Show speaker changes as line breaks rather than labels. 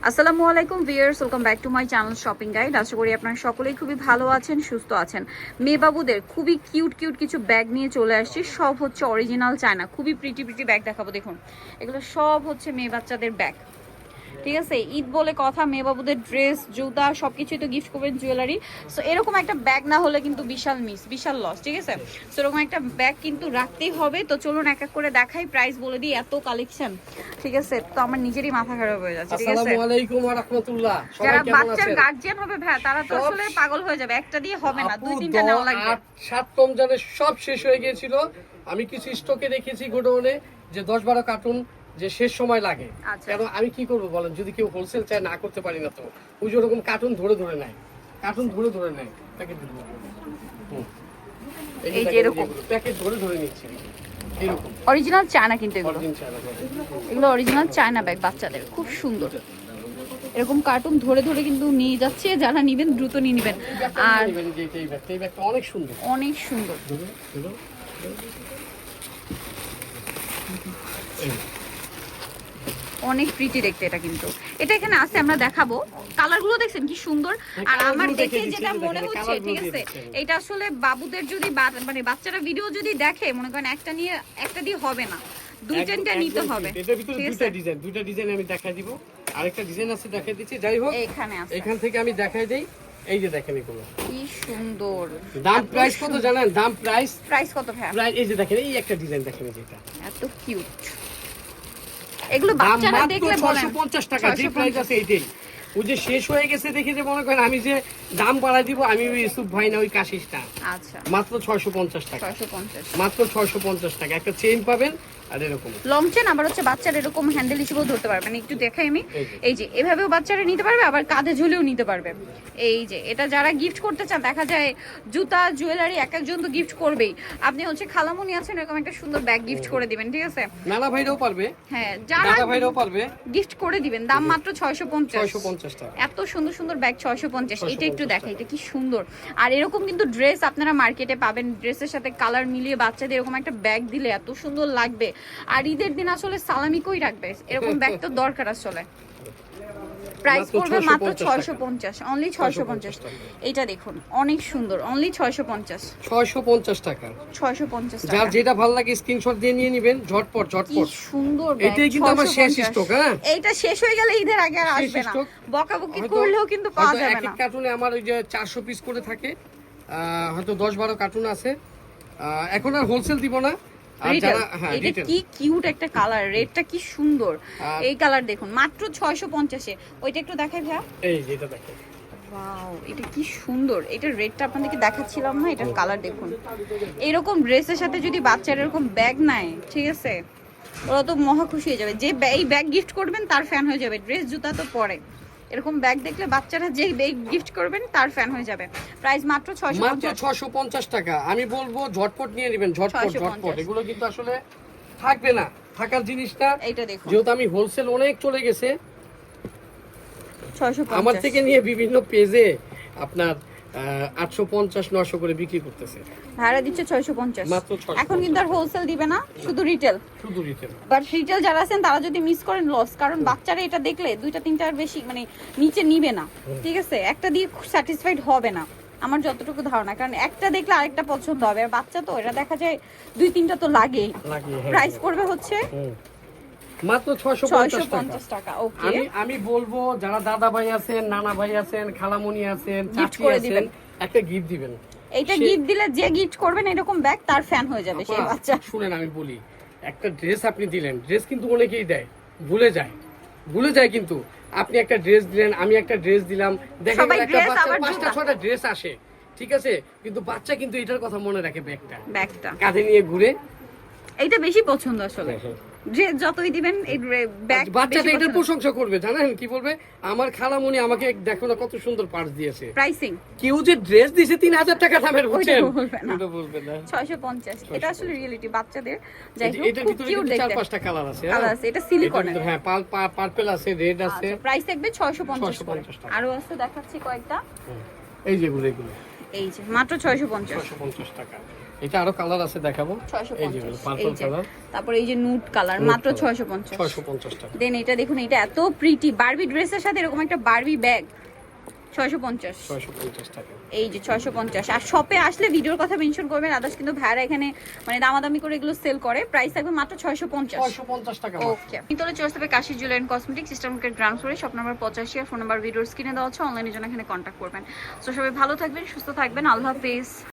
আসসালামু আলাইকুম viewers, welcome back to my channel shopping guide. আশা করি আপনারা সকলেই খুবই ভালো আছেন, সুস্থ আছেন। মেয়ে বাবুদের খুবই কিউট কিউট কিছু ব্যাগ নিয়ে চলে আসছি। সব হচ্ছে অরিজিনাল চায়না, খুবই প্রিটি প্রিটি ব্যাগ দেখাবো। দেখুন, এগুলো সব হচ্ছে মেয়ে বাচ্চাদের ব্যাগ। ঠিক আছে, ঈদ বলে কথা, মেয়ে বাবুদের ড্রেস, জুতা সবকিছুই তো গিফট করবেন, জুয়েলারি। সো এরকম একটা ব্যাগ না হলে কিন্তু বিশাল মিস, বিশাল লস। ঠিক আছে, সো এরকম একটা ব্যাগ কিন্তু রাখতেই হবে। তো চলুন এক এক করে দেখাই, প্রাইস বলে দিই। এত কালেকশন, ঠিক আছে, তো আমার নিজেরই মাথা খারাপ হয়ে যাচ্ছে। ঠিক আছে,
আসসালামু আলাইকুম ওয়া রাহমাতুল্লাহ।
যারা বাচ্চার গার্জিয়ান হবে ভাই, তারা তো আসলে পাগল হয়ে যাবে। একটা দিয়ে হবে না, দুই তিনটা নেওয়া লাগবে।
7 রমজানের সব শেষ হয়ে গিয়েছিল। আমি কিছু স্টকে রেখেছি গোডাউনে, যে 10-12 কার্টুন যে শেষ সময় লাগে। কেন আমি কি করব বলেন, যদি কেউ হোলসেল চায় না করতে পারি না, তো ওই যে ওরকম কার্টুন ধরে ধরে নেয়, কার্টুন ধরে ধরে নেয়, প্যাকেট দিব। এই যে এরকম প্যাকেট ধরে ধরে নিচ্ছি, এরকম
অরিজিনাল চায়না কিন্তু এগুলো, এগুলো অরিজিনাল চায়না ব্যাগ বাচ্চাদের, খুব সুন্দর। এরকম কার্টুন ধরে ধরে কিন্তু নিয়ে যাচ্ছে। যারা নেবেন দ্রুত নিয়ে নেবেন। আর
এই ব্যাগটা অনেক সুন্দর,
অনেক সুন্দর, অনেক প্রিটি দেখতে। এটা কিন্তু এটা এখানে আছে, আমরা দেখাবো। কালার গুলো দেখছেন কি সুন্দর। আর আমার দেখে যেটা মনে হচ্ছে, ঠিক আছে, এটা আসলে বাবুদের যদি মানে বাচ্চারা ভিডিও যদি দেখে, মনে করেন একটা নিয়ে একটা দিয়ে হবে না, দুই তিনটা নিতে হবে।
এটার ভিতরে দুইটা ডিজাইন আমি দেখাই দিব। আরেকটা ডিজাইন আছে, দেখাই দিচ্ছি। যাই হোক,
এখানে আছে,
এখান থেকে আমি দেখাই দেই। এই যে দেখেন, এগুলো
কি সুন্দর।
দাম প্রাইস কত জানেন? দাম
প্রাইস কত ভাই?
প্রাইস এই যে দেখেন, এই একটা ডিজাইন দেখেন, যেটা
এত কিউট। এগুলো বাচ্চারা দেখলে বলেন
650 টাকা যে প্রাইস আছে এইটাই। ওই যে শেষ হয়ে গেছে দেখে যে মনে করেন আমি যে দাম বাড়াই দিব, আমি ওই ইউসুফ ভাই না, ওই কাশিসটা।
আচ্ছা,
মাত্র 650 টাকা,
650,
মাত্র 650 টাকা। একটা চেইন পাবেন, আর এরকম
লং চেন, আবার হচ্ছে বাচ্চারা এরকম হ্যান্ডেল হিসেবেও ধরতে পারবেন। একটু দেখাই আমি। এই যে এভাবেও বাচ্চারা নিতে পারবে, আবার কাঁধে ঝুলেও নিতে পারবে। এই যে এটা যারা গিফট করতে চান, দেখা যায় জুতা জুয়েলারি এক একজন তো গিফট করবেই। আপনি হচ্ছে খালামুনি আছেন, এরকম একটা সুন্দর ব্যাগ গিফট করে দিবেন। ঠিক আছে,
নানা ভাইরাও পারবে,
হ্যাঁ, যারা
দাদা ভাইরাও পারবে,
গিফট করে দিবেন। দাম মাত্র
650 টাকা।
এত সুন্দর সুন্দর ব্যাগ 650। এটা একটু দেখাই, এটা কি সুন্দর। আর এরকম কিন্তু ড্রেস আপনারা মার্কেটে পাবেন, ড্রেসের সাথে কালার মিলিয়ে বাচ্চাদের এরকম একটা ব্যাগ দিলে এত সুন্দর লাগবে। আর ঈদের দিন আসলে সালামি কই রাখবে, এরকম ব্যাগ তো দরকার আসলে। প্রাইস পড়বে মাত্র 650, অনলি 650। এটা দেখুন, অনেক সুন্দর, অনলি 650
টাকা।
650 টাকা।
যার যেটা ভালো লাগে স্ক্রিনশট দিয়ে নিয়ে নেবেন, ঝটপট ঝটপট।
কি সুন্দর ব্যাগ।
এটাই কিন্তু আমার শেষ স্টক। হ্যাঁ,
এইটা শেষ হয়ে গেলে ঈদের আগে আর আসবে না। বকাবকি করলেও কিন্তু পাওয়া যাবে না।
এক কার্টুনে আমার ওই যে 400 পিস করে থাকে, হয়তো 10-12 কার্টুন আছে। এখন আর হোলসেল দিব না।
এটা কি কিউট একটা কালার, রেডটা কি সুন্দর। এই কালার দেখুন, মাত্র 650 এ। ওইটা একটু দেখাই ভাইয়া,
এই যেটা দেখেন,
ওয়াও, এটা কি সুন্দর। এটা রেডটা আপনাদেরকে দেখাচ্ছিলাম না, এটার কালার দেখুন। এরকম ড্রেসের সাথে যদি বাচ্চারা এরকম ব্যাগ নেয়, ঠিক আছে, ওরা তো মহা খুশি হয়ে যাবে। যে এই ব্যাগ গিফট করবেন তার ফ্যান হয়ে যাবে। ড্রেস জুতা তো পরে, এরকম ব্যাগ দেখলে বাচ্চারা যে ব্যাগ গিফট করবেন তার ফ্যান হয়ে যাবে। প্রাইস মাত্র
650 টাকা। আমি বলবো ঝটপট নিয়ে নেবেন, ঝটপট ঝটপট। এগুলো কিন্তু আসলে থাকবে না, থাকার জিনিসটা।
এইটা দেখুন,
যেহেতু আমি হোলসেল অনেক চলে গেছে,
650
আমার থেকে নিয়ে বিভিন্ন পেজে আপনার 850-900 করে বিক্রি করতেছে।
ভাড়া দিচ্ছে 650
মাত্র 650।
এখন কিন্তু আর হোলসেল দিবে না, শুধু রিটেল।
শুধু রিটেল।
বাট রিটেল যারা আছেন তারা যদি মিস করেন লস, কারণ বাচ্চারা এটা দেখলে দুইটা তিনটার বেশি মানে নিচে নিবে না। ঠিক আছে, একটা দিয়ে স্যাটিসফাইড হবে না আমার যতটুকু ধারণা, কারণ একটা দেখলে আরেকটা পছন্দ হবে। আর বাচ্চা তো এটা দেখা যায় দুই তিনটা তো লাগেই। প্রাইস পড়বে হচ্ছে
মাত্র 650
টাকা। ওকে,
আমি বলবো যারা দাদা ভাই আছেন, নানা ভাই আছেন, খালামণি আছেন, চাচি আছেন, একটা গিফট দিবেন।
এইটা গিফট দিলে যে গিফট করবেন এরকম ব্যাগ, তার ফ্যান হয়ে যাবে সেই বাচ্চা।
শুনেন, আমি বলি, একটা ড্রেস আপনি দিলেন, ড্রেস কিন্তু অনেকেই দেয়, ভুলে যায়। কিন্তু আপনি একটা ড্রেস দিলেন, আমি একটা ড্রেস দিলাম, দেখেন একটা বাচ্চার 5টা-6টা ড্রেস আসে, ঠিক আছে, কিন্তু বাচ্চা কিন্তু এটার কথা মনে রাখে, ব্যাগটা কাঁধে নিয়ে ঘুরে।
এইটা বেশি পছন্দ আসলে। যে যতই দিবেন এই ব্যাগ,
বাচ্চাটা এটার প্রশংসা করবে। জানেন কি বলবে? আমার খালামণি আমাকে দেখো না কত সুন্দর পার্স দিয়েছে।
প্রাইসিং
কেউ যে ড্রেস দিয়েছে 3000 টাকা দামের, বুঝছেন?
এটা বলবে না। 650 এটা আসলে রিয়েলিটি বাচ্চাদের। যাই হোক,
এটার ভিতরে কিন্তু 4-5টা কালার আছে।
এটা সিলিকনের।
হ্যাঁ, পার্পল আছে, রেড আছে।
প্রাইস থাকবে 650 টাকা। আরো আছে, দেখাচ্ছি কয়েকটা।
এই যেগুলো,
এই যে মাত্র 650
টাকা। এটা আরো কালার আছে দেখাবো। এই যে
650
পার্পল কালার,
তারপর এই যে নুড কালার মাত্র 650।
650 টাকা।
দেন এটা দেখুন, এটা এত প্রিটি বারবি ড্রেসের সাথে এরকম একটা বারবি ব্যাগ 650।
650 টাকা।
এই যে 650। আর শপে আসলে ভিডিওর কথা মেনশন করবেন, আদার্স কিন্তু ভাইরা এখানে মানে দামাদামি করে এগুলো সেল করে। প্রাইস থাকবে মাত্র 650।
650 টাকা।
ওকে, ভিতরে চলে আসবে Kashi jewellery and cosmetics, system market ground ফ্লোরে, শপ নাম্বার 85 আর ফোন নাম্বার ভিডিওর স্ক্রিনে দেওয়া আছে। অনলাইনের জন্য এখানে কন্ট্যাক্ট করবেন। সো সবাই ভালো থাকবেন, সুস্থ থাকবেন, আল্লাহ হাফেজ।